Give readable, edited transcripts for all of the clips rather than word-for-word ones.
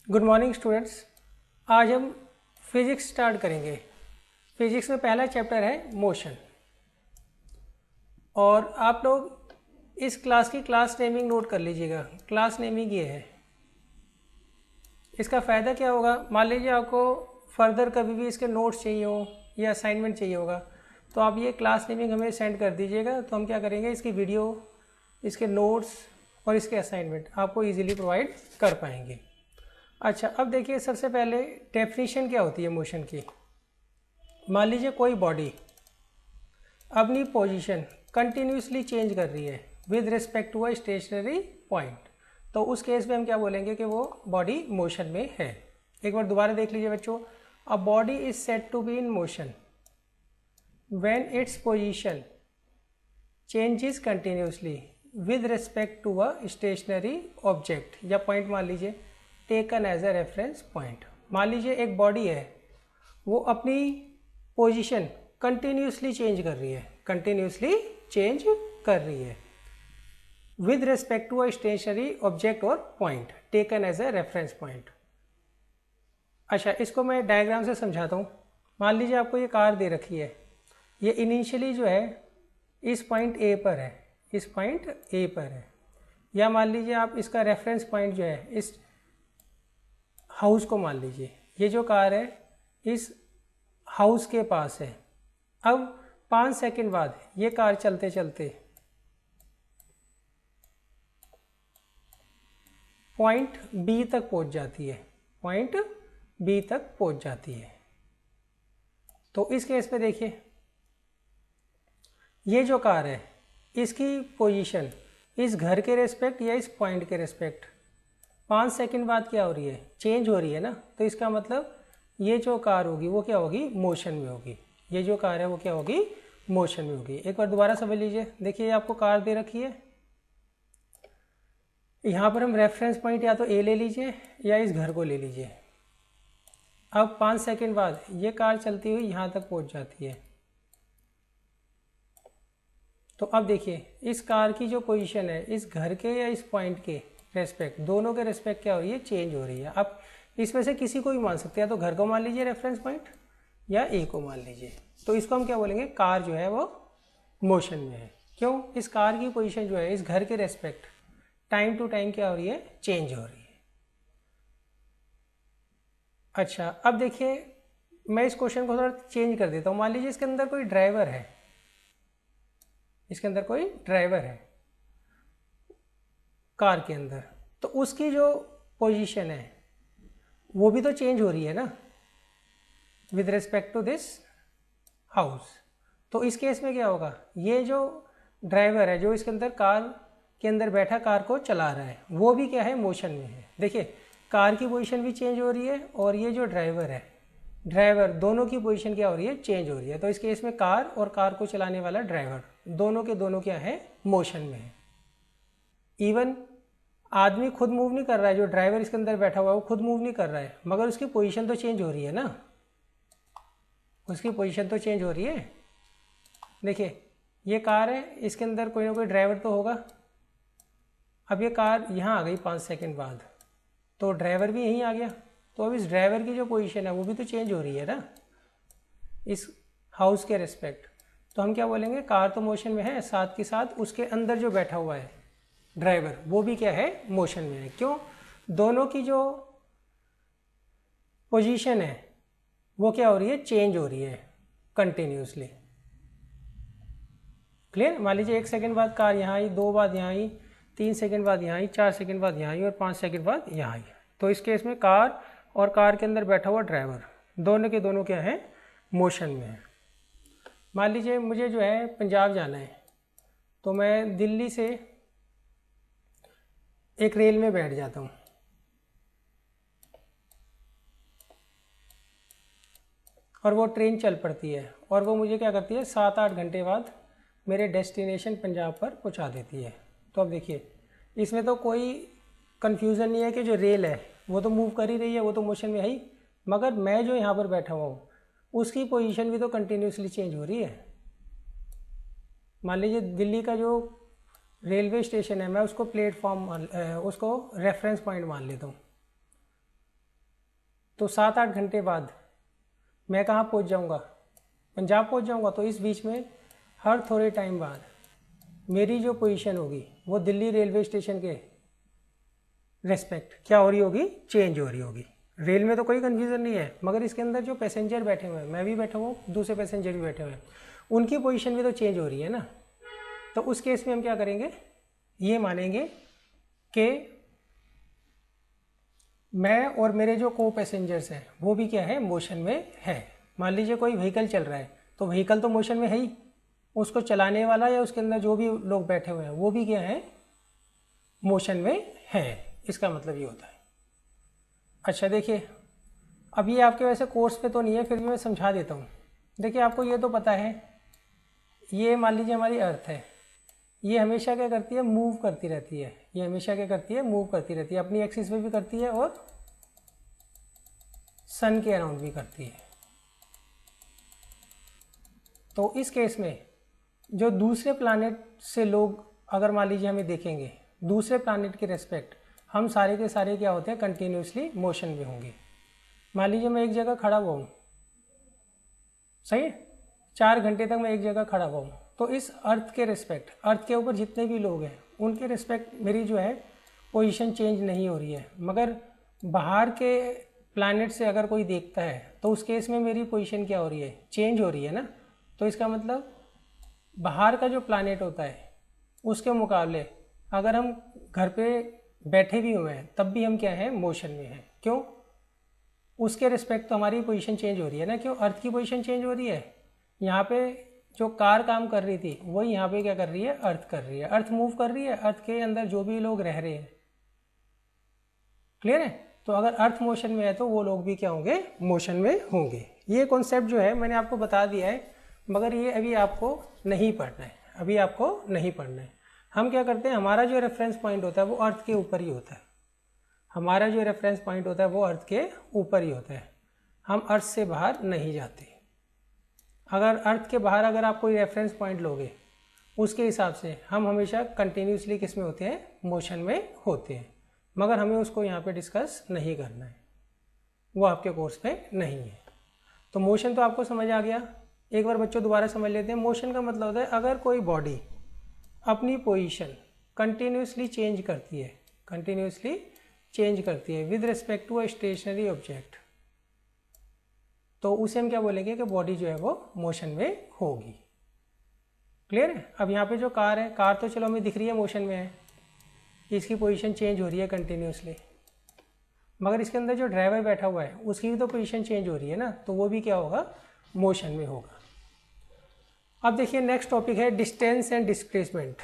Good morning students. आज हम physics start करेंगे। फिजिक्स में पहला चैप्टर है मोशन। और आप लोग इस क्लास की क्लास नेमिंग नोट कर लीजिएगा। क्लास नेमिंग ये है। इसका फ़ायदा क्या होगा, मान लीजिए आपको फर्दर कभी भी इसके नोट्स चाहिए हो या असाइनमेंट चाहिए होगा तो आप ये क्लास नेमिंग हमें सेंड कर दीजिएगा, तो हम क्या करेंगे, इसकी वीडियो, इसके नोट्स और इसके असाइनमेंट आपको ईजिली प्रोवाइड कर पाएंगे। अच्छा, अब देखिए सबसे पहले डेफिनेशन क्या होती है मोशन की। मान लीजिए कोई बॉडी अपनी पोजीशन कंटिन्यूसली चेंज कर रही है with respect to a stationary point, तो उस केस में हम क्या बोलेंगे कि वो बॉडी मोशन में है। एक बार दोबारा देख लीजिए बच्चों। A body is said to be in motion when its position changes continuously with respect to a stationary object या पॉइंट मान लीजिए taken as a reference point. मान लीजिए एक बॉडी है, वो अपनी पोजीशन कंटिन्यूसली चेंज कर रही है, कंटिन्यूसली चेंज कर रही है with respect to a stationary object और point taken as a reference point. अच्छा, इसको मैं डायग्राम से समझाता हूँ। मान लीजिए आपको ये कार दे रखी है, ये इनिशियली जो है इस पॉइंट ए पर है, इस पॉइंट ए पर है, या मान लीजिए आप इसका रेफरेंस पॉइंट जो है इस हाउस को मान लीजिए, ये जो कार है इस हाउस के पास है। अब 5 सेकंड बाद ये कार चलते चलते पॉइंट बी तक पहुंच जाती है, पॉइंट बी तक पहुंच जाती है। तो इस केस में देखिए, ये जो कार है इसकी पोजीशन इस घर के रेस्पेक्ट या इस पॉइंट के रेस्पेक्ट 5 सेकंड बाद क्या हो रही है, चेंज हो रही है ना। तो इसका मतलब ये जो कार होगी वो क्या होगी, मोशन में होगी। ये जो कार है वो क्या होगी, मोशन में होगी। एक बार दोबारा समझ लीजिए। देखिए आपको कार दे रखी है, यहाँ पर हम रेफरेंस पॉइंट या तो ए ले लीजिए या इस घर को ले लीजिए। अब 5 सेकंड बाद ये कार चलती हुई यहाँ तक पहुँच जाती है। तो अब देखिए इस कार की जो पोजीशन है इस घर के या इस पॉइंट के रेस्पेक्ट, दोनों के रेस्पेक्ट क्या हो रही है, चेंज हो रही है। अब इसमें से किसी को भी मान सकते हैं, तो घर को मान लीजिए रेफरेंस पॉइंट या ए को मान लीजिए। तो इसको हम क्या बोलेंगे, कार जो है वो मोशन में है। क्यों, इस कार की पोजीशन जो है इस घर के रेस्पेक्ट टाइम टू टाइम क्या हो रही है, चेंज हो रही है। अच्छा, अब देखिए मैं इस क्वेश्चन को थोड़ा चेंज कर देता हूँ। मान लीजिए इसके अंदर कोई ड्राइवर है, इसके अंदर कोई ड्राइवर है कार के अंदर, तो उसकी जो पोजीशन है वो भी तो चेंज हो रही है ना with respect to this house. तो इस केस में क्या होगा, ये जो ड्राइवर है जो इसके अंदर कार के अंदर बैठा कार को चला रहा है वो भी क्या है, मोशन में है। देखिए कार की पोजीशन भी चेंज हो रही है और ये जो ड्राइवर है, ड्राइवर, दोनों की पोजीशन क्या हो रही है, चेंज हो रही है। तो इस केस में कार और कार को चलाने वाला ड्राइवर दोनों के दोनों क्या है, मोशन में है। इवन आदमी खुद मूव नहीं कर रहा है, जो ड्राइवर इसके अंदर बैठा हुआ है वो खुद मूव नहीं कर रहा है, मगर उसकी पोजीशन तो चेंज हो रही है ना, उसकी पोजीशन तो चेंज हो रही है। देखिए ये कार है, इसके अंदर कोई ना कोई ड्राइवर तो होगा। अब ये कार यहाँ आ गई 5 सेकंड बाद, तो ड्राइवर भी यहीं आ गया। तो अब इस ड्राइवर की जो पोजीशन है वो भी तो चेंज हो रही है ना इस हाउस के रिस्पेक्ट। तो हम क्या बोलेंगे, कार तो मोशन में है, साथ के साथ उसके अंदर जो बैठा हुआ है ड्राइवर वो भी क्या है, मोशन में है। क्यों, दोनों की जो पोजीशन है वो क्या हो रही है, चेंज हो रही है कंटिन्यूसली। क्लियर। मान लीजिए 1 सेकंड बाद कार यहाँ आई, 2 बाद यहाँ आई, 3 सेकंड बाद यहाँ आई, 4 सेकंड बाद यहाँ आई और 5 सेकंड बाद यहाँ आई। तो इस केस में कार और कार के अंदर बैठा हुआ ड्राइवर दोनों के दोनों क्या है, मोशन में है। मान लीजिए मुझे जो है पंजाब जाना है, तो मैं दिल्ली से एक रेल में बैठ जाता हूँ और वो ट्रेन चल पड़ती है और वो मुझे क्या करती है, 7-8 घंटे बाद मेरे डेस्टिनेशन पंजाब पर पहुँचा देती है। तो अब देखिए इसमें तो कोई कन्फ्यूज़न नहीं है कि जो रेल है वो तो मूव कर ही रही है, वो तो मोशन में है ही, मगर मैं जो यहाँ पर बैठा हुआ हूँ उसकी पोजीशन भी तो कंटिन्यूसली चेंज हो रही है। मान लीजिए दिल्ली का जो रेलवे स्टेशन है मैं उसको प्लेटफॉर्म उसको रेफरेंस पॉइंट मान लेता हूँ। तो 7-8 घंटे बाद मैं कहाँ पहुँच जाऊँगा, पंजाब पहुँच जाऊँगा। तो इस बीच में हर थोड़े टाइम बाद मेरी जो पोजीशन होगी वो दिल्ली रेलवे स्टेशन के रेस्पेक्ट क्या हो रही होगी, चेंज हो रही होगी। रेल में तो कोई कन्फ्यूज़न नहीं है, मगर इसके अंदर जो पैसेंजर बैठे हुए हैं, मैं भी बैठा हूँ, दूसरे पैसेंजर भी बैठे हुए हैं, उनकी पोजीशन भी तो चेंज हो रही है ना। तो उस केस में हम क्या करेंगे, ये मानेंगे कि मैं और मेरे जो को पैसेंजर्स हैं वो भी क्या है, मोशन में है। मान लीजिए कोई व्हीकल चल रहा है, तो व्हीकल तो मोशन में है ही, उसको चलाने वाला या उसके अंदर जो भी लोग बैठे हुए हैं वो भी क्या है, मोशन में है। इसका मतलब ये होता है। अच्छा देखिए, अब ये आपके वैसे कोर्स पे तो नहीं है, फिर भी मैं समझा देता हूँ। देखिए आपको ये तो पता है, ये मान लीजिए हमारी अर्थ है, ये हमेशा क्या करती है, मूव करती रहती है। ये हमेशा क्या करती है, मूव करती रहती है, अपनी एक्सिस में भी करती है और सन के अराउंड भी करती है। तो इस केस में जो दूसरे प्लैनेट से लोग अगर मान लीजिए हमें देखेंगे, दूसरे प्लैनेट के रेस्पेक्ट हम सारे के सारे क्या होते हैं, कंटिन्यूसली मोशन में होंगे। मान लीजिए मैं एक जगह खड़ा हुआ हूँ, सही है, 4 घंटे तक मैं एक जगह खड़ा हुआ हूँ, तो इस अर्थ के रिस्पेक्ट, अर्थ के ऊपर जितने भी लोग हैं उनके रिस्पेक्ट मेरी जो है पोजीशन चेंज नहीं हो रही है। मगर बाहर के प्लैनेट से अगर कोई देखता है तो उस केस में मेरी पोजीशन क्या हो रही है, चेंज हो रही है ना। तो इसका मतलब बाहर का जो प्लैनेट होता है उसके मुकाबले अगर हम घर पे बैठे भी हुए हैं तब भी हम क्या हैं, मोशन में हैं। क्यों, उसके रिस्पेक्ट तो हमारी पोजीशन चेंज हो रही है ना। क्यों, अर्थ की पोजीशन चेंज हो रही है। यहाँ पे जो कार काम कर रही थी वही यहाँ पे क्या कर रही है, अर्थ कर रही है, अर्थ मूव कर रही है, अर्थ के अंदर जो भी लोग रह रहे हैं। क्लियर है। तो अगर अर्थ मोशन में है तो वो लोग भी क्या होंगे, मोशन में होंगे। ये कॉन्सेप्ट जो है मैंने आपको बता दिया है, मगर ये अभी आपको नहीं पढ़ना है, अभी आपको नहीं पढ़ना है। हम क्या करते हैं, हमारा जो रेफरेंस पॉइंट होता है वो अर्थ के ऊपर ही होता है। हमारा जो रेफरेंस पॉइंट होता है वो अर्थ के ऊपर ही होता है, हम अर्थ से बाहर नहीं जाते। अगर अर्थ के बाहर अगर आप कोई रेफरेंस पॉइंट लोगे, उसके हिसाब से हम हमेशा कंटिन्यूसली किस में होते हैं, मोशन में होते हैं। मगर हमें उसको यहाँ पे डिस्कस नहीं करना है, वो आपके कोर्स पे नहीं है। तो मोशन तो आपको समझ आ गया। एक बार बच्चों दोबारा समझ लेते हैं। मोशन का मतलब होता है अगर कोई बॉडी अपनी पोजीशन कंटिन्यूसली चेंज करती है, कंटिन्यूसली चेंज करती है with respect to a stationary object, तो उसे हम क्या बोलेंगे कि बॉडी जो है वो मोशन में होगी। क्लियर है। अब यहाँ पे जो कार है, कार तो चलो हमें दिख रही है मोशन में है, इसकी पोजीशन चेंज हो रही है कंटिन्यूसली, मगर इसके अंदर जो ड्राइवर बैठा हुआ है उसकी भी तो पोजीशन चेंज हो रही है ना, तो वो भी क्या होगा, मोशन में होगा। अब देखिए नेक्स्ट टॉपिक है distance and displacement.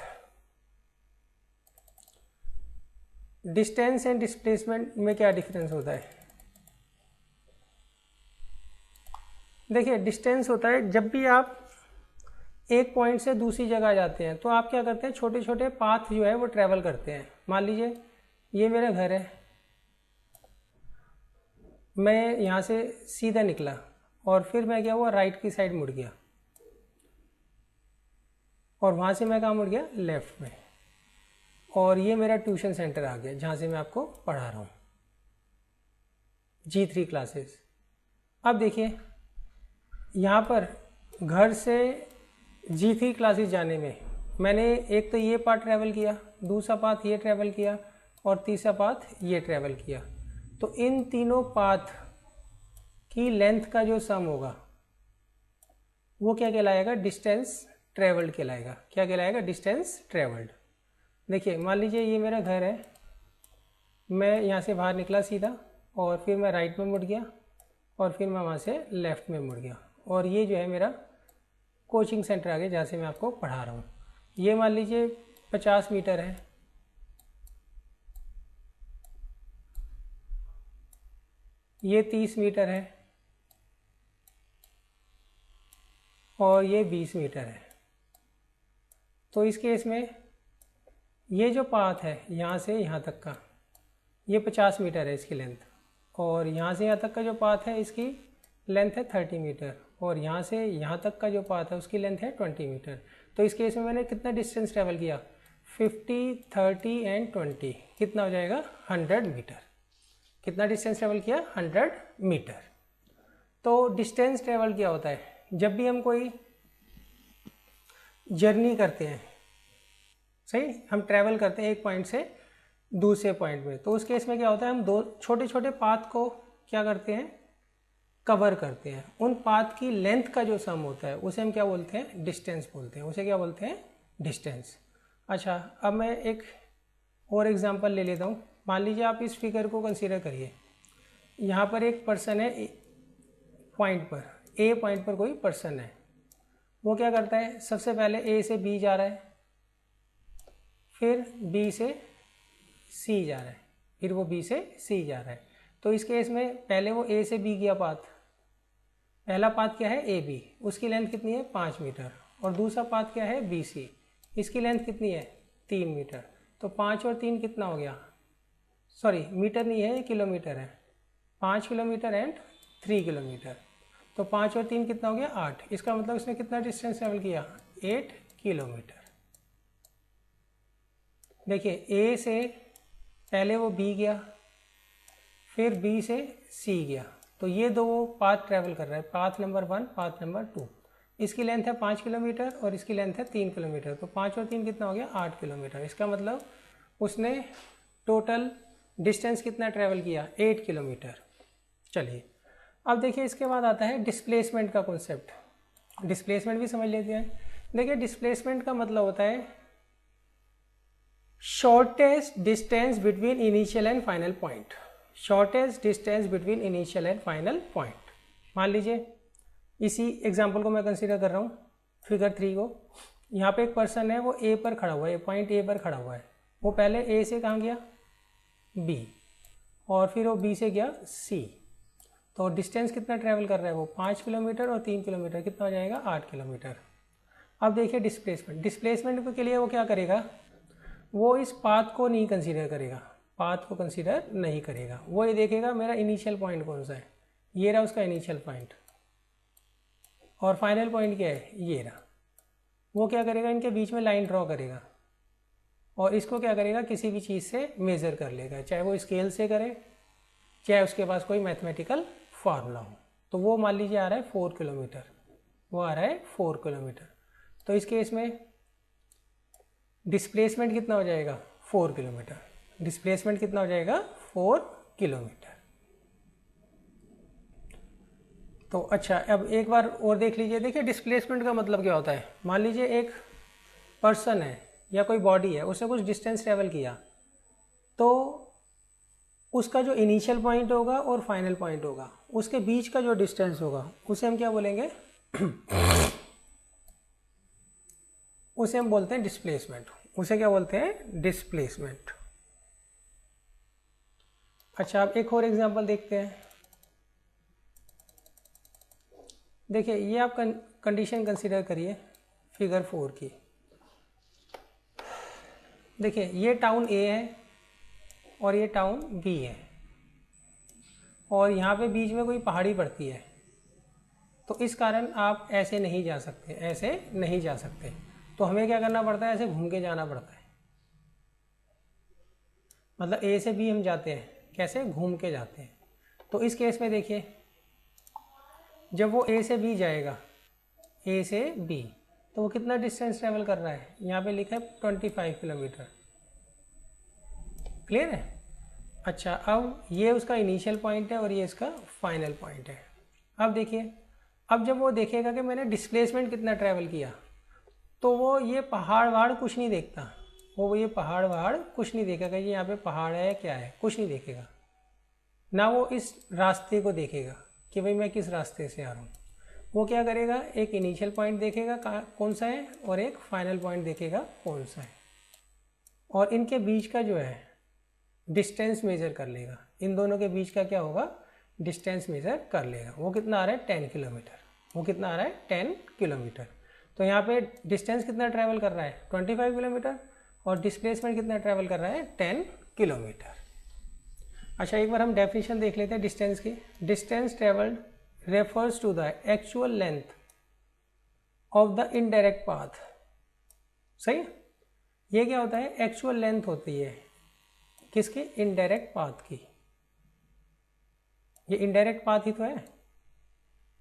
Distance and displacement में क्या डिफरेंस होता है। देखिए डिस्टेंस होता है जब भी आप एक पॉइंट से दूसरी जगह जाते हैं तो आप क्या करते हैं, छोटे छोटे पाथ जो है वो ट्रैवल करते हैं। मान लीजिए ये मेरा घर है, मैं यहाँ से सीधा निकला और फिर मैं क्या हुआ, राइट की साइड मुड़ गया और वहाँ से मैं कहाँ मुड़ गया, लेफ्ट में। और ये मेरा ट्यूशन सेंटर आ गया जहाँ से मैं आपको पढ़ा रहा हूँ, G3 क्लासेस। अब देखिए यहाँ पर घर से G3 क्लासेस जाने में मैंने एक तो ये पार्ट ट्रैवल किया, दूसरा पाथ ये ट्रैवल किया और तीसरा पाथ ये ट्रैवल किया। तो इन तीनों पाथ की लेंथ का जो सम होगा वो क्या कहलाएगा, डिस्टेंस ट्रैवल्ड कहलाएगा। क्या कहलाएगा, डिस्टेंस ट्रैवल्ड। देखिए मान लीजिए ये मेरा घर है, मैं यहाँ से बाहर निकला सीधा और फिर मैं राइट में मुड़ गया और फिर मैं वहाँ से लेफ़्ट में मुड़ गया और ये जो है मेरा कोचिंग सेंटर आ गया जहाँ से मैं आपको पढ़ा रहा हूँ। ये मान लीजिए 50 मीटर है, ये 30 मीटर है और ये 20 मीटर है। तो इस केस में ये जो पाथ है यहाँ से यहाँ तक का, ये 50 मीटर है इसकी लेंथ, और यहाँ से यहाँ तक का जो पाथ है इसकी लेंथ है 30 मीटर, और यहाँ से यहाँ तक का जो पाथ है उसकी लेंथ है 20 मीटर। तो इस केस में मैंने कितना डिस्टेंस ट्रैवल किया, 50, 30 एंड 20, कितना हो जाएगा, 100 मीटर। कितना डिस्टेंस ट्रेवल किया, 100 मीटर। तो डिस्टेंस ट्रेवल क्या होता है, जब भी हम कोई जर्नी करते हैं, सही, हम ट्रैवल करते हैं एक पॉइंट से दूसरे पॉइंट में, तो उस केस में क्या होता है, हम दो छोटे छोटे पाथ को क्या करते हैं, कवर करते हैं। उन पाथ की लेंथ का जो सम होता है उसे हम क्या बोलते हैं, डिस्टेंस बोलते हैं, उसे क्या बोलते हैं, डिस्टेंस। अच्छा, अब मैं एक और एग्जांपल ले लेता हूँ। मान लीजिए आप इस फिगर को कंसीडर करिए, यहाँ पर एक पर्सन है पॉइंट पर, ए पॉइंट पर कोई पर्सन है, वो क्या करता है, सबसे पहले ए से बी जा रहा है, फिर बी से सी जा रहा है, फिर वो बी से सी जा रहा है। तो इस केस में पहले वो ए से बी गया पाथ, पहला पाथ क्या है, ए बी, उसकी लेंथ कितनी है, 5 मीटर, और दूसरा पाथ क्या है, बी सी, इसकी लेंथ कितनी है, 3 मीटर। तो 5 और 3 कितना हो गया, सॉरी मीटर नहीं है, किलोमीटर है, 5 किलोमीटर एंड 3 किलोमीटर। तो 5 और 3 कितना हो गया, 8। इसका मतलब इसने कितना डिस्टेंस ट्रेवल किया, 8 किलोमीटर। देखिए, ए से पहले वो बी गया, फिर बी से सी गया, तो ये दो पाथ ट्रैवल कर रहा है, पाथ नंबर 1, पाथ नंबर 2। इसकी लेंथ है 5 किलोमीटर और इसकी लेंथ है 3 किलोमीटर। तो 5 और 3 कितना हो गया, 8 किलोमीटर। इसका मतलब उसने टोटल डिस्टेंस कितना ट्रैवल किया, 8 किलोमीटर। चलिए, अब देखिए इसके बाद आता है डिस्प्लेसमेंट का कॉन्सेप्ट। डिस्प्लेसमेंट भी समझ लेते हैं। देखिए, डिस्प्लेसमेंट का मतलब होता है shortest distance between initial and final point. Shortest distance between initial and final point. मान लीजिए इसी एग्जांपल को मैं कंसीडर कर रहा हूँ, फिगर 3 को। यहाँ पे एक पर्सन है, वो ए पर खड़ा हुआ है, पॉइंट ए पर खड़ा हुआ है। वो पहले ए से कहाँ गया, बी, और फिर वो बी से गया सी। तो डिस्टेंस कितना ट्रैवल कर रहा है वो, 5 किलोमीटर और 3 किलोमीटर, कितना हो जाएगा, 8 किलोमीटर। अब देखिए डिस्प्लेसमेंट। डिस्प्लेसमेंट के लिए वो क्या करेगा, वो इस पाथ को नहीं कंसीडर करेगा, पाथ को कंसीडर नहीं करेगा। वो ये देखेगा मेरा इनिशियल पॉइंट कौन सा है, ये रहा उसका इनिशियल पॉइंट, और फाइनल पॉइंट क्या है, ये रहा। वो क्या करेगा, इनके बीच में लाइन ड्रॉ करेगा, और इसको क्या करेगा, किसी भी चीज़ से मेज़र कर लेगा, चाहे वो स्केल से करे, चाहे उसके पास कोई मैथमेटिकल फार्मूला हो। तो वो मान लीजिए आ रहा है 4 किलोमीटर, वो आ रहा है 4 किलोमीटर। तो इस केस में डिस्प्लेसमेंट कितना हो जाएगा, 4 किलोमीटर। डिस्प्लेसमेंट कितना हो जाएगा, 4 किलोमीटर। तो अच्छा, अब एक बार और देख लीजिए। देखिए, डिस्प्लेसमेंट का मतलब क्या होता है। मान लीजिए एक पर्सन है या कोई बॉडी है, उसने कुछ डिस्टेंस ट्रेवल किया, तो उसका जो इनिशियल पॉइंट होगा और फाइनल पॉइंट होगा, उसके बीच का जो डिस्टेंस होगा उसे हम क्या बोलेंगे उसे हम बोलते हैं डिस्प्लेसमेंट। उसे क्या बोलते हैं, डिस्प्लेसमेंट। अच्छा, अब एक और एग्जांपल देखते हैं। देखिए, ये आप कंडीशन कंसीडर करिए फिगर 4 की। देखिए, ये टाउन ए है और ये टाउन बी है, और यहाँ पे बीच में कोई पहाड़ी पड़ती है, तो इस कारण आप ऐसे नहीं जा सकते, ऐसे नहीं जा सकते। तो हमें क्या करना पड़ता है, ऐसे घूम के जाना पड़ता है। मतलब ए से बी हम जाते हैं, कैसे, घूम के जाते हैं। तो इस केस में देखिए, जब वो ए से बी जाएगा, ए से बी, तो वो कितना डिस्टेंस ट्रेवल कर रहा है, यहाँ पे लिखा है 25 किलोमीटर। क्लियर है। अच्छा, अब ये उसका इनिशियल पॉइंट है और ये इसका फाइनल पॉइंट है। अब देखिए, अब जब वो देखेगा कि मैंने डिस्प्लेसमेंट कितना ट्रैवल किया, तो वो ये पहाड़ वहाड़ कुछ नहीं देखता। वो ये पहाड़ वहाड़ कुछ नहीं देखेगा, ये यहाँ पे पहाड़ है क्या है, कुछ नहीं देखेगा ना। वो इस रास्ते को देखेगा कि भाई मैं किस रास्ते से आ रहा हूँ। वो क्या करेगा, एक इनिशियल पॉइंट देखेगा कौन सा है, और एक फाइनल पॉइंट देखेगा कौन सा है, और इनके बीच का जो है डिस्टेंस मेजर कर लेगा। इन दोनों के बीच का क्या होगा, डिस्टेंस मेजर कर लेगा। वो कितना आ रहा है, 10 किलोमीटर। वो कितना आ रहा है, 10 किलोमीटर। तो यहाँ पे डिस्टेंस कितना ट्रैवल कर रहा है, 25 किलोमीटर, और डिस्प्लेसमेंट कितना ट्रैवल कर रहा है, 10 किलोमीटर। अच्छा, एक बार हम डेफिनेशन देख लेते हैं डिस्टेंस की। Distance travelled refers to the actual length of the indirect path. सही, ये क्या होता है, एक्चुअल लेंथ होती है किसकी, इनडायरेक्ट पाथ की। ये इनडायरेक्ट पाथ ही तो है,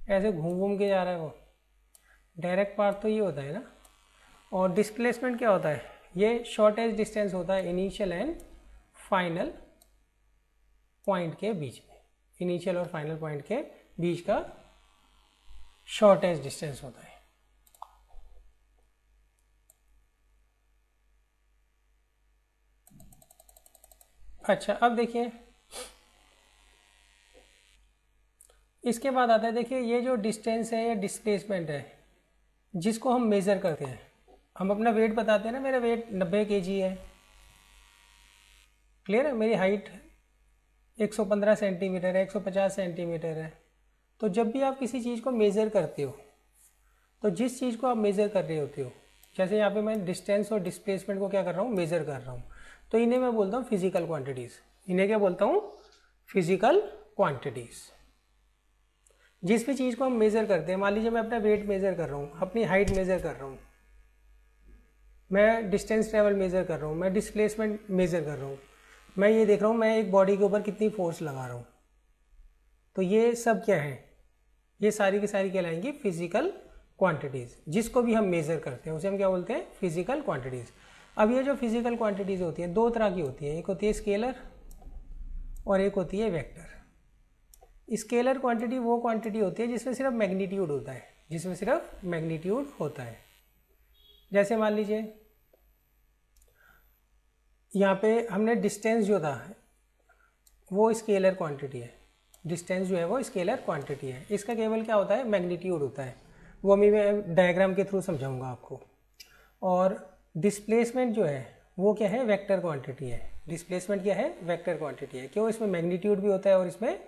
ऐसे घूम घूम के जा रहा है वो। डायरेक्ट पाथ तो ये होता है ना। और डिस्प्लेसमेंट क्या होता है, ये शॉर्टेस्ट डिस्टेंस होता है इनिशियल एंड फाइनल पॉइंट के बीच में। इनिशियल और फाइनल पॉइंट के बीच का शॉर्टेस्ट डिस्टेंस होता है। अच्छा, अब देखिए इसके बाद आता है, देखिए ये जो डिस्टेंस है या डिस्प्लेसमेंट है जिसको हम मेज़र करते हैं। हम अपना वेट बताते हैं ना, मेरा वेट 90 kg है, क्लियर है, मेरी हाइट 115 सेंटीमीटर है, 150 सेंटीमीटर है। तो जब भी आप किसी चीज़ को मेज़र करते हो, तो जिस चीज़ को आप मेज़र कर रहे होते हो, जैसे यहाँ पे मैं डिस्टेंस और डिस्प्लेसमेंट को क्या कर रहा हूँ, मेज़र कर रहा हूँ, तो इन्हें मैं बोलता हूँ फिजिकल क्वांटिटीज़। इन्हें क्या बोलता हूँ, फिजिकल क्वांटिटीज़। जिस भी चीज़ को हम मेज़र करते हैं, मान लीजिए मैं अपना वेट मेज़र कर रहा हूँ, अपनी हाइट मेज़र कर रहा हूँ, मैं डिस्टेंस ट्रेवल मेज़र कर रहा हूँ, मैं डिस्प्लेसमेंट मेज़र कर रहा हूँ, मैं ये देख रहा हूँ मैं एक बॉडी के ऊपर कितनी फोर्स लगा रहा हूँ। तो ये सब क्या है, ये सारी की सारी कहलाएंगी फिजिकल क्वांटिटीज़। जिसको भी हम मेज़र करते हैं उसे हम क्या बोलते हैं, फिजिकल क्वांटिटीज़। अब ये जो फिजिकल क्वांटिटीज़ होती हैं, दो तरह की होती है, एक होती है स्केलर और एक होती है वेक्टर। स्केलर क्वांटिटी वो क्वांटिटी होती है जिसमें सिर्फ मैग्नीट्यूड होता है, जिसमें सिर्फ मैग्नीट्यूड होता है। जैसे मान लीजिए यहाँ पे हमने डिस्टेंस जो था वो स्केलर क्वांटिटी है, डिस्टेंस जो है वो स्केलर क्वांटिटी है। इसका केवल क्या होता है, मैग्नीट्यूड होता है, वो मैं डायग्राम के थ्रू समझाऊंगा आपको। और डिस्प्लेसमेंट जो है वो क्या है, वेक्टर क्वांटिटी है। डिस्प्लेसमेंट क्या है, वेक्टर क्वांटिटी है। क्यों, इसमें मैग्नीट्यूड भी होता है और इसमें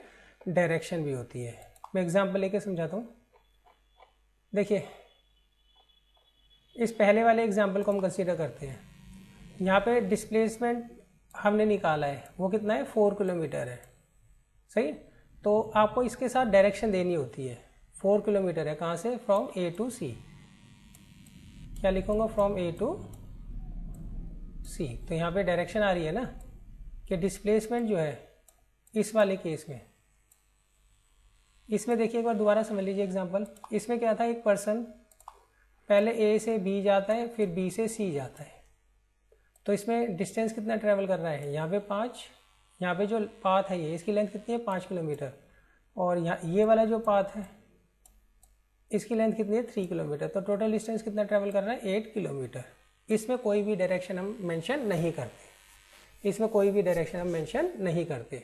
डायरेक्शन भी होती है। मैं एग्जांपल लेके समझाता हूँ। देखिए इस पहले वाले एग्जांपल को हम कंसीडर करते हैं। यहाँ पे डिस्प्लेसमेंट हमने निकाला है, वो कितना है, 4 किलोमीटर है, सही। तो आपको इसके साथ डायरेक्शन देनी होती है। 4 किलोमीटर है, कहाँ से, फ्रॉम ए टू सी। क्या लिखूँगा, फ्रॉम ए टू सी। तो यहाँ पे डायरेक्शन आ रही है ना, कि डिस्प्लेसमेंट जो है इस वाले केस में, इसमें देखिए एक बार दोबारा समझ लीजिए एग्जांपल। इसमें क्या था, एक पर्सन पहले ए से बी जाता है, फिर बी से सी जाता है। तो इसमें डिस्टेंस कितना ट्रैवल कर रहा है, यहाँ पे 5, यहाँ पे जो पाथ है ये, इसकी लेंथ कितनी है, 5 किलोमीटर। और यहाँ ये वाला जो पाथ है इसकी लेंथ कितनी है, 3 किलोमीटर। तो टोटल डिस्टेंस कितना ट्रैवल कर रहा है, 8 किलोमीटर। इसमें कोई भी डायरेक्शन हम मेंशन नहीं करते, इसमें कोई भी डायरेक्शन हम मेंशन नहीं करते।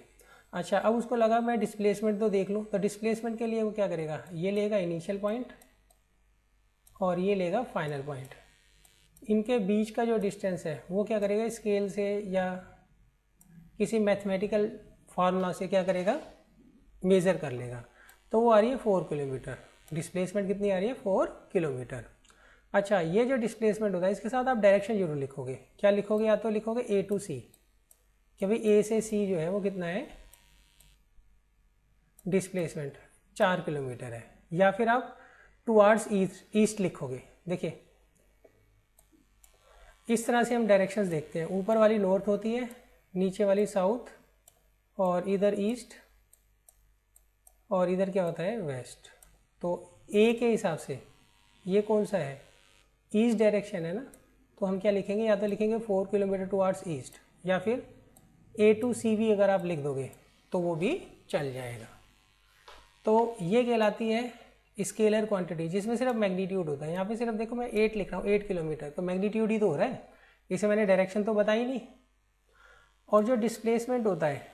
अच्छा, अब उसको लगा मैं डिस्प्लेसमेंट तो देख लूँ। तो डिस्प्लेसमेंट के लिए वो क्या करेगा, ये लेगा इनिशियल पॉइंट और ये लेगा फाइनल पॉइंट। इनके बीच का जो डिस्टेंस है वो क्या करेगा, स्केल से या किसी मैथमेटिकल फार्मूला से क्या करेगा, मेज़र कर लेगा। तो वो आ रही है 4 किलोमीटर। डिस्प्लेसमेंट कितनी आ रही है, 4 किलोमीटर। अच्छा, ये जो डिस्प्लेसमेंट होता है इसके साथ आप डायरेक्शन जरूर लिखोगे। क्या लिखोगे, या तो लिखोगे ए टू सी, कि भाई ए से सी जो है वो कितना है, डिस्प्लेसमेंट 4 किलोमीटर है। या फिर आप टुवार्ड्स ईस्ट लिखोगे। देखिए इस तरह से हम डायरेक्शंस देखते हैं। ऊपर वाली नॉर्थ होती है, नीचे वाली साउथ, और इधर ईस्ट, और इधर क्या होता है, वेस्ट। तो ए के हिसाब से ये कौन सा है, ईस्ट डायरेक्शन है ना। तो हम क्या लिखेंगे, या तो लिखेंगे 4 किलोमीटर टुवार्ड्स ईस्ट, या फिर ए टू सी भी अगर आप लिख दोगे तो वो भी चल जाएगा। तो ये कहलाती है स्केलर क्वांटिटी, जिसमें सिर्फ मैग्नीट्यूड होता है। यहाँ पे सिर्फ देखो मैं 8 लिख रहा हूँ, 8 किलोमीटर, तो मैग्नीट्यूड ही तो हो रहा है, इसे मैंने डायरेक्शन तो बताई नहीं। और जो डिस्प्लेसमेंट होता है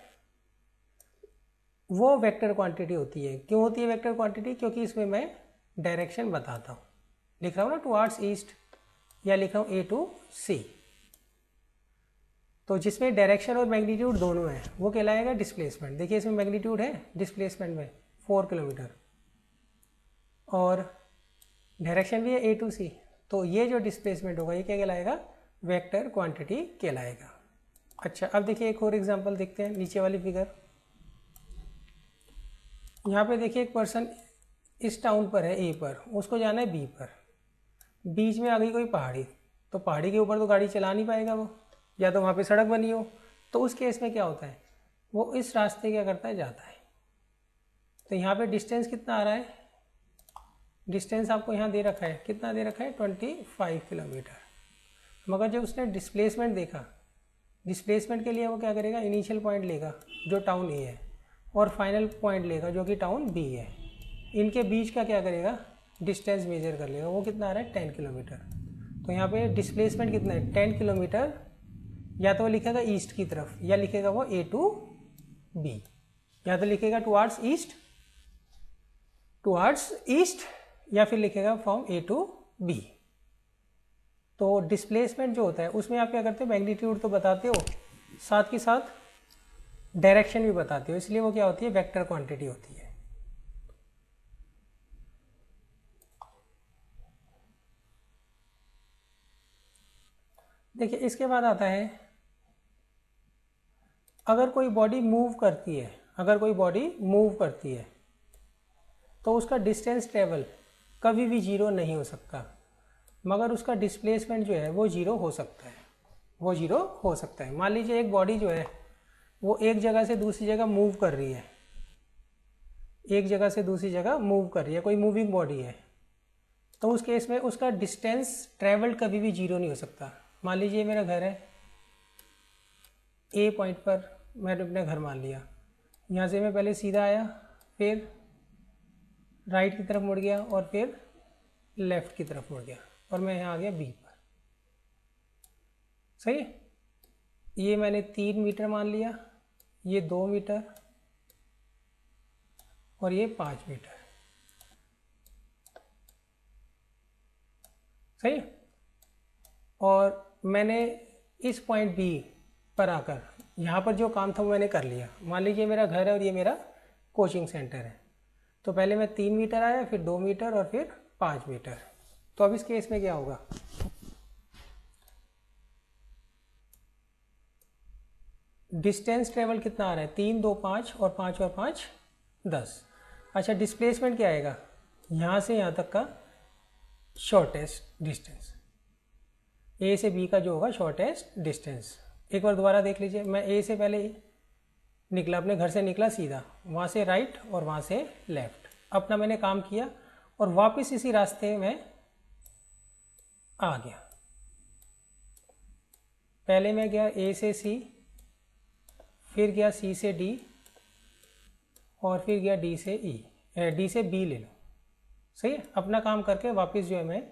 वो वेक्टर क्वांटिटी होती है। क्यों होती है वेक्टर क्वांटिटी, क्योंकि इसमें मैं डायरेक्शन बताता हूँ। लिख रहा हूँ ना टुवार्ड्स ईस्ट, या लिख रहा हूँ ए टू सी। तो जिसमें डायरेक्शन और मैग्नीट्यूड दोनों है वो कहलाएगा डिस्प्लेसमेंट। देखिए इसमें मैग्नीट्यूड है डिस्प्लेसमेंट में 4 किलोमीटर, और डायरेक्शन भी है ए टू सी। तो ये जो डिस्प्लेसमेंट होगा ये क्या कहलाएगा, वेक्टर क्वांटिटी कहलाएगा। अच्छा, अब देखिए एक और एग्जांपल देखते हैं, नीचे वाली फिगर। यहाँ पे देखिए एक पर्सन इस टाउन पर है ए पर, उसको जाना है बी पर। बीच में आ गई कोई पहाड़ी, तो पहाड़ी के ऊपर तो गाड़ी चला नहीं पाएगा वो, या तो वहाँ पे सड़क बनी हो। तो उस केस में क्या होता है, वो इस रास्ते क्या करता है, जाता है। तो यहाँ पे डिस्टेंस कितना आ रहा है, डिस्टेंस आपको यहाँ दे रखा है, कितना दे रखा है 25 किलोमीटर। मगर जब उसने डिस्प्लेसमेंट देखा, डिस्प्लेसमेंट के लिए वो क्या करेगा, इनिशियल पॉइंट लेगा जो टाउन ए है और फाइनल पॉइंट लेगा जो कि टाउन बी है, इनके बीच का क्या करेगा, डिस्टेंस मेजर कर लेगा। वो कितना आ रहा है 10 किलोमीटर। तो यहाँ पे डिस्प्लेसमेंट कितना है 10 किलोमीटर। या तो वो लिखेगा ईस्ट की तरफ, या लिखेगा वो ए टू बी, या तो लिखेगा टुवार्ड्स ईस्ट, या फिर लिखेगा फ्रॉम ए टू बी। तो डिस्प्लेसमेंट जो होता है उसमें आप क्या करते हो, मैग्नीट्यूड तो बताते हो, साथ के साथ डायरेक्शन भी बताते हो, इसलिए वो क्या होती है, वेक्टर क्वांटिटी होती है। देखिए इसके बाद आता है, अगर कोई बॉडी मूव करती है, अगर कोई बॉडी मूव करती है तो उसका डिस्टेंस ट्रेवल कभी भी जीरो नहीं हो सकता, मगर उसका डिस्प्लेसमेंट जो है वो जीरो हो सकता है, वो जीरो हो सकता है। मान लीजिए एक बॉडी जो है वो एक जगह से दूसरी जगह मूव कर रही है, एक जगह से दूसरी जगह मूव कर रही है, कोई मूविंग बॉडी है, तो उस केस में उसका डिस्टेंस ट्रेवल्ड कभी भी जीरो नहीं हो सकता। मान लीजिए मेरा घर है, ए पॉइंट पर मैंने अपना घर मान लिया, यहाँ से मैं पहले सीधा आया, फिर राइट की तरफ मुड़ गया और फिर लेफ़्ट की तरफ मुड़ गया और मैं यहाँ आ गया बी पर। सही है, ये मैंने 3 मीटर मान लिया, ये 2 मीटर और ये 5 मीटर। सही है, और मैंने इस पॉइंट बी पर आकर यहाँ पर जो काम था वो मैंने कर लिया। मान लीजिए मेरा घर है और ये मेरा कोचिंग सेंटर है, तो पहले मैं 3 मीटर आया, फिर 2 मीटर और फिर 5 मीटर। तो अब इस केस में क्या होगा, डिस्टेंस ट्रेवल कितना आ रहा है, 3 2 5 और 5 और 5 10। अच्छा डिस्प्लेसमेंट क्या आएगा, यहाँ से यहाँ तक का शॉर्टेस्ट डिस्टेंस, ए से बी का जो होगा शॉर्टेस्ट डिस्टेंस। एक बार दोबारा देख लीजिए, मैं ए से पहले निकला, अपने घर से निकला सीधा, वहाँ से राइट और वहाँ से लेफ़्ट, अपना मैंने काम किया और वापस इसी रास्ते में आ गया। पहले मैं गया ए से सी, फिर गया सी से डी और फिर गया डी से ई, डी से बी ले लो। सही है, अपना काम करके वापस जो है मैं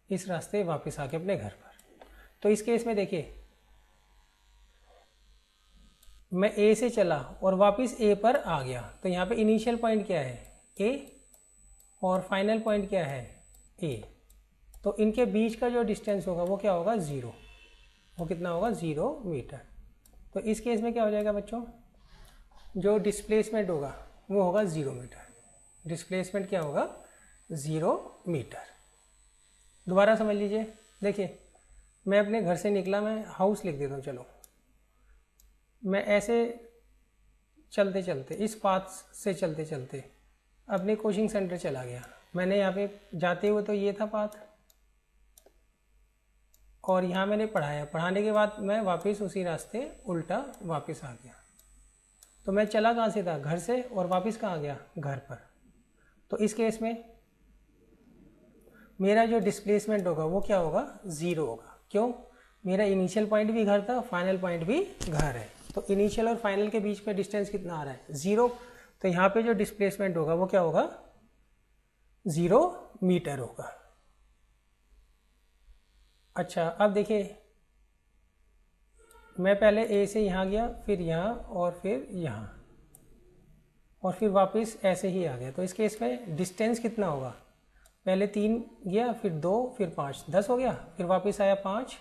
इस रास्ते वापस आके अपने घर पर। तो इस केस में देखिए मैं ए से चला और वापस ए पर आ गया, तो यहाँ पे इनिशियल पॉइंट क्या है ए और फाइनल पॉइंट क्या है ए, तो इनके बीच का जो डिस्टेंस होगा वो क्या होगा 0, वो कितना होगा 0 मीटर। तो इस केस में क्या हो जाएगा बच्चों, जो डिस्प्लेसमेंट होगा वो होगा 0 मीटर, डिस्प्लेसमेंट क्या होगा 0 मीटर। दोबारा समझ लीजिए, देखिए मैं अपने घर से निकला, मैं हाउस लिख देता हूँ, चलो मैं ऐसे चलते चलते इस पाथ से चलते चलते अपने कोचिंग सेंटर चला गया। मैंने यहाँ पे जाते हुए तो ये था पाथ और यहाँ मैंने पढ़ाया, पढ़ाने के बाद मैं वापस उसी रास्ते उल्टा वापस आ गया। तो मैं चला कहाँ से था, घर से, और वापस कहाँ आ गया, घर पर। तो इस केस में मेरा जो डिस्प्लेसमेंट होगा वो क्या होगा 0 होगा। क्यों, मेरा इनिशियल पॉइंट भी घर था, फाइनल पॉइंट भी घर है, तो इनिशियल और फाइनल के बीच का डिस्टेंस कितना आ रहा है 0। तो यहाँ पे जो डिस्प्लेसमेंट होगा वो क्या होगा 0 मीटर होगा। अच्छा अब देखिए मैं पहले ए से यहाँ गया, फिर यहाँ और फिर यहाँ और फिर वापस ऐसे ही आ गया। तो इस केस में डिस्टेंस कितना होगा, पहले 3 गया, फिर 2, फिर 5, 10 हो गया, फिर वापस आया 5,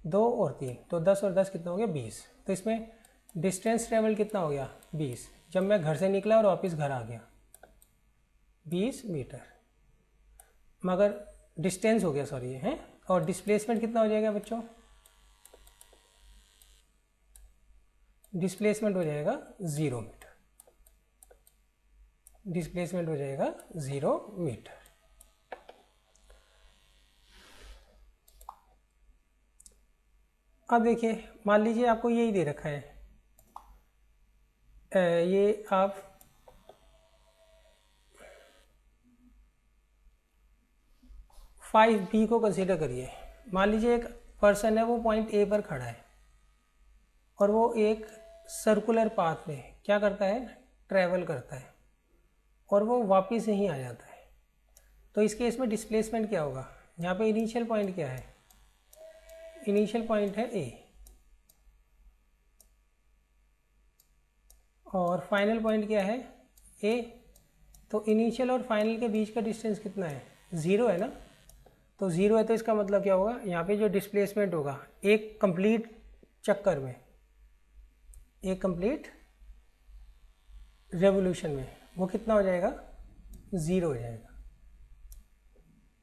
2 और 3, तो 10 और 10 कितना हो गया 20। तो इसमें डिस्टेंस ट्रेवल कितना हो गया 20, जब मैं घर से निकला और वापस घर आ गया 20 मीटर, मगर डिस्टेंस हो गया सॉरी है। और डिस्प्लेसमेंट कितना हो जाएगा बच्चों, डिस्प्लेसमेंट हो जाएगा 0 मीटर, डिस्प्लेसमेंट हो जाएगा 0 मीटर। अब देखिए मान लीजिए आपको यही दे रखा है, ये आप 5B को कंसीडर करिए। मान लीजिए एक पर्सन है, वो पॉइंट ए पर खड़ा है और वो एक सर्कुलर पाथ में क्या करता है, ट्रैवल करता है और वो वापस यहीं आ जाता है। तो इस केस में डिस्प्लेसमेंट क्या होगा, यहाँ पे इनिशियल पॉइंट क्या है, इनिशियल पॉइंट है ए और फाइनल पॉइंट क्या है ए। तो इनिशियल और फाइनल के बीच का डिस्टेंस कितना है, 0 है ना। तो 0 है तो इसका मतलब क्या होगा, यहाँ पे जो डिस्प्लेसमेंट होगा एक कंप्लीट चक्कर में, एक कंप्लीट रेवोल्यूशन में, वो कितना हो जाएगा, 0 हो जाएगा।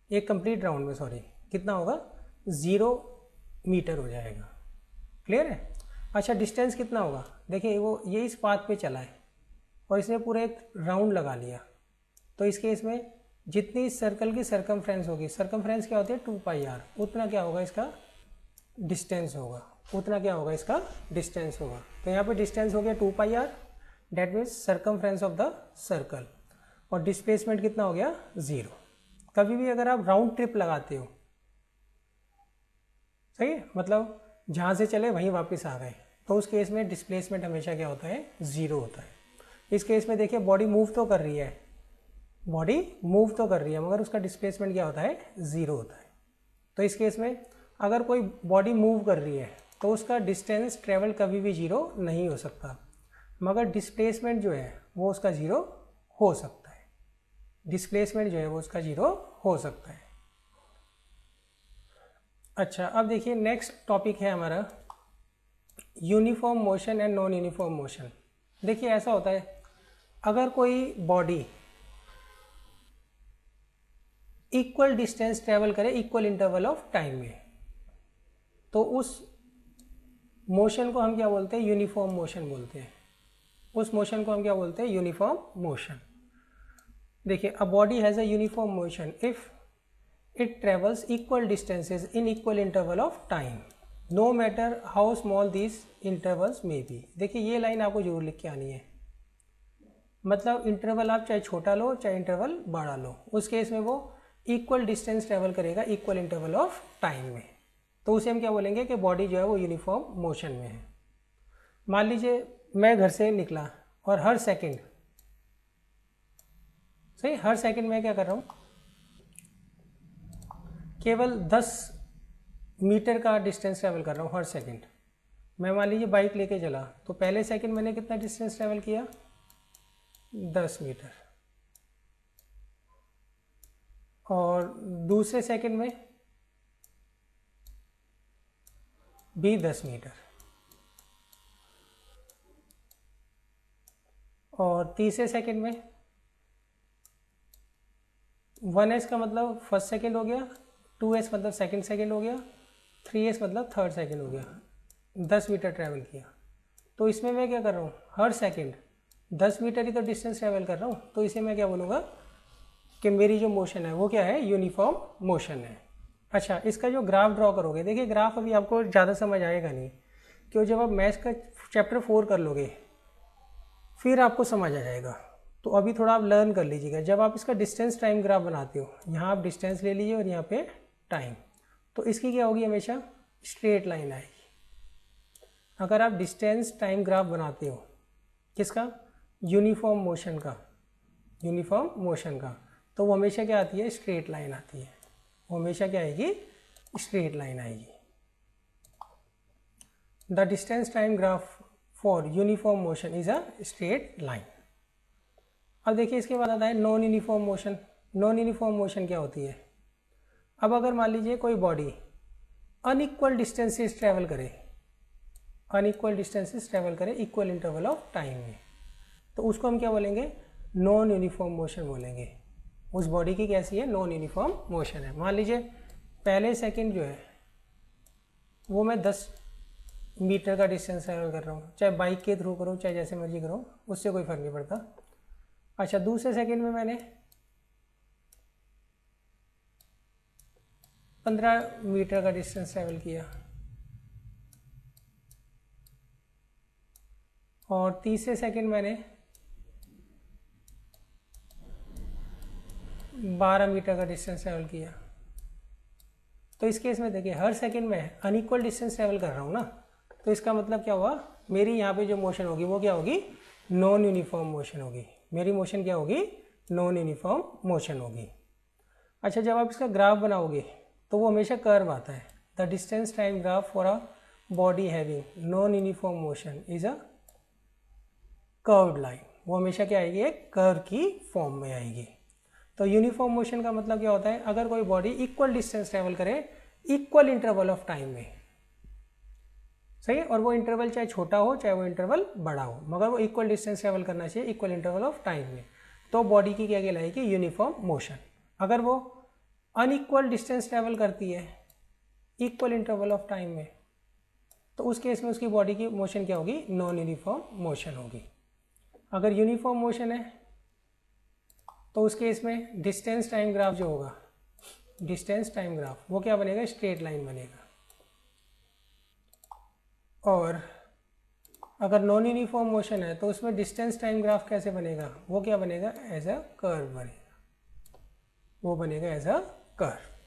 एक कंप्लीट राउंड में, सॉरी, कितना होगा, 0 मीटर हो जाएगा। क्लियर है। अच्छा, डिस्टेंस कितना होगा, देखिए वो ये इस पाथ पे चला है और इसने पूरा एक राउंड लगा लिया। तो इस केस में जितनी इस सर्कल की सरकमफ्रेंस होगी, सरकमफ्रेंस क्या होती है 2πr, उतना क्या होगा इसका डिस्टेंस होगा, उतना क्या होगा इसका डिस्टेंस होगा। तो यहाँ पे डिस्टेंस हो गया 2πr, that means circumference of the circle, और डिस्प्लेसमेंट कितना हो गया 0। कभी भी अगर आप राउंड ट्रिप लगाते हो, सही है, मतलब जहाँ से चले वहीं वापस आ गए, तो उस केस में डिस्प्लेसमेंट हमेशा क्या होता है, 0 होता है। इस केस में देखिए बॉडी मूव तो कर रही है, बॉडी मूव तो कर रही है, मगर उसका डिस्प्लेसमेंट क्या होता है, 0 होता है। तो इस केस में अगर कोई बॉडी मूव कर रही है तो उसका डिस्टेंस ट्रेवल कभी भी 0 नहीं हो सकता, मगर डिस्प्लेसमेंट जो है वो उसका 0 हो सकता है। डिस्प्लेसमेंट जो है वो उसका 0 हो सकता है। अच्छा, अब देखिए नेक्स्ट टॉपिक है हमारा uniform motion and non uniform motion. देखिए ऐसा होता है, अगर कोई बॉडी इक्वल डिस्टेंस ट्रेवल करे इक्वल इंटरवल ऑफ टाइम में, तो उस मोशन को हम क्या बोलते हैं, यूनिफॉर्म मोशन बोलते हैं। उस मोशन को हम क्या बोलते हैं, यूनिफॉर्म मोशन। देखिए, a body has a uniform motion if it travels equal distances in equal interval of time no matter how small these intervals may be। देखिए ये लाइन आपको जरूर लिख के आनी है, मतलब इंटरवल आप चाहे छोटा लो चाहे इंटरवल बड़ा लो, उस केस में वो इक्वल डिस्टेंस ट्रेवल करेगा इक्वल इंटरवल ऑफ टाइम में, तो उसे हम क्या बोलेंगे कि बॉडी जो है वो यूनिफॉर्म मोशन में है। मान लीजिए मैं घर से निकला और हर सेकंड, सही, हर सेकंड मैं क्या कर रहा हूँ, केवल 10 मीटर का डिस्टेंस ट्रैवल कर रहा हूँ हर सेकंड। मैं मान लीजिए बाइक लेके चला तो पहले सेकंड मैंने कितना डिस्टेंस ट्रैवल किया, 10 मीटर, और दूसरे सेकंड में भी 10 मीटर, और तीसरे सेकंड में 1s का मतलब फर्स्ट सेकंड हो गया, 2s मतलब सेकंड सेकंड हो गया, 3s मतलब थर्ड सेकंड हो गया, 10 मीटर ट्रैवल किया। तो इसमें मैं क्या कर रहा हूँ, हर सेकंड 10 मीटर ही तो डिस्टेंस ट्रैवल कर रहा हूँ, तो इसे मैं क्या बोलूँगा कि मेरी जो मोशन है वो क्या है, यूनिफॉर्म मोशन है। अच्छा, इसका जो ग्राफ ड्रॉ करोगे, देखिए ग्राफ अभी आपको ज़्यादा समझ आएगा नहीं, क्यों, जब आप मैथ्स का चैप्टर 4 कर लोगे फिर आपको समझ आ जाएगा। तो अभी थोड़ा आप लर्न कर लीजिएगा। जब आप इसका डिस्टेंस टाइम ग्राफ बनाते हो, यहाँ आप डिस्टेंस ले लीजिए और यहाँ पे टाइम, तो इसकी क्या होगी, हमेशा स्ट्रेट लाइन आएगी। अगर आप डिस्टेंस टाइम ग्राफ बनाते हो किसका, यूनिफॉर्म मोशन का, यूनिफॉर्म मोशन का, तो वो हमेशा क्या आती है, स्ट्रेट लाइन आती है। वो हमेशा क्या आएगी, स्ट्रेट लाइन आएगी। The distance time graph for uniform motion is a straight line. अब देखिए इसके बाद आता है non uniform motion. Non uniform motion क्या होती है, अब अगर मान लीजिए कोई बॉडी अनइक्वल डिस्टेंसेस ट्रैवल करे, अनइक्वल डिस्टेंसेस ट्रैवल करे इक्वल इंटरवल ऑफ टाइम में, तो उसको हम क्या बोलेंगे, नॉन यूनिफॉर्म मोशन बोलेंगे। उस बॉडी की कैसी है, नॉन यूनिफॉर्म मोशन है। मान लीजिए पहले सेकंड जो है वो मैं 10 मीटर का डिस्टेंस ट्रैवल कर रहा हूँ, चाहे बाइक के थ्रू करो चाहे जैसे मर्जी करो, उससे कोई फर्क नहीं पड़ता। अच्छा, दूसरे सेकंड में मैंने 15 मीटर का डिस्टेंस ट्रैवल किया, और तीसरे सेकंड मैंने 12 मीटर का डिस्टेंस ट्रैवल किया। तो इस केस में देखिए हर सेकंड में अनइक्वल डिस्टेंस ट्रेवल कर रहा हूँ ना, तो इसका मतलब क्या हुआ, मेरी यहाँ पे जो मोशन होगी वो क्या होगी, नॉन यूनिफॉर्म मोशन होगी। मेरी मोशन क्या होगी, नॉन यूनिफॉर्म मोशन होगी। अच्छा, जब आप इसका ग्राफ बनाओगे तो वो हमेशा कर्व आता है। The distance time graph for a body having non uniform motion is a curved line. वो हमेशा क्या आएगी, एक कर्व की फॉर्म में आएगी। तो यूनिफॉर्म मोशन का मतलब क्या होता है, अगर कोई बॉडी इक्वल डिस्टेंस ट्रेवल करे इक्वल इंटरवल ऑफ टाइम में, सही, और वो इंटरवल चाहे छोटा हो चाहे वो इंटरवल बड़ा हो, मगर वो इक्वल डिस्टेंस ट्रेवल करना चाहिए इक्वल इंटरवल ऑफ टाइम में, तो बॉडी की क्या कहलाएगी, यूनिफॉर्म मोशन। अगर वो अनइक्वल डिस्टेंस ट्रेवल करती है इक्वल इंटरवल ऑफ टाइम में, तो उस केस में उसकी बॉडी की मोशन क्या होगी, नॉन यूनिफॉर्म मोशन होगी। अगर यूनिफॉर्म मोशन है तो उस केस में डिस्टेंस टाइम ग्राफ जो होगा, डिस्टेंस टाइम ग्राफ वो क्या बनेगा, स्ट्रेट लाइन बनेगा। और अगर नॉन यूनिफॉर्म मोशन है तो उसमें डिस्टेंस टाइम ग्राफ कैसे बनेगा, वो क्या बनेगा, एज अ कर्व बनेगा, वो बनेगा एज अ कर्व।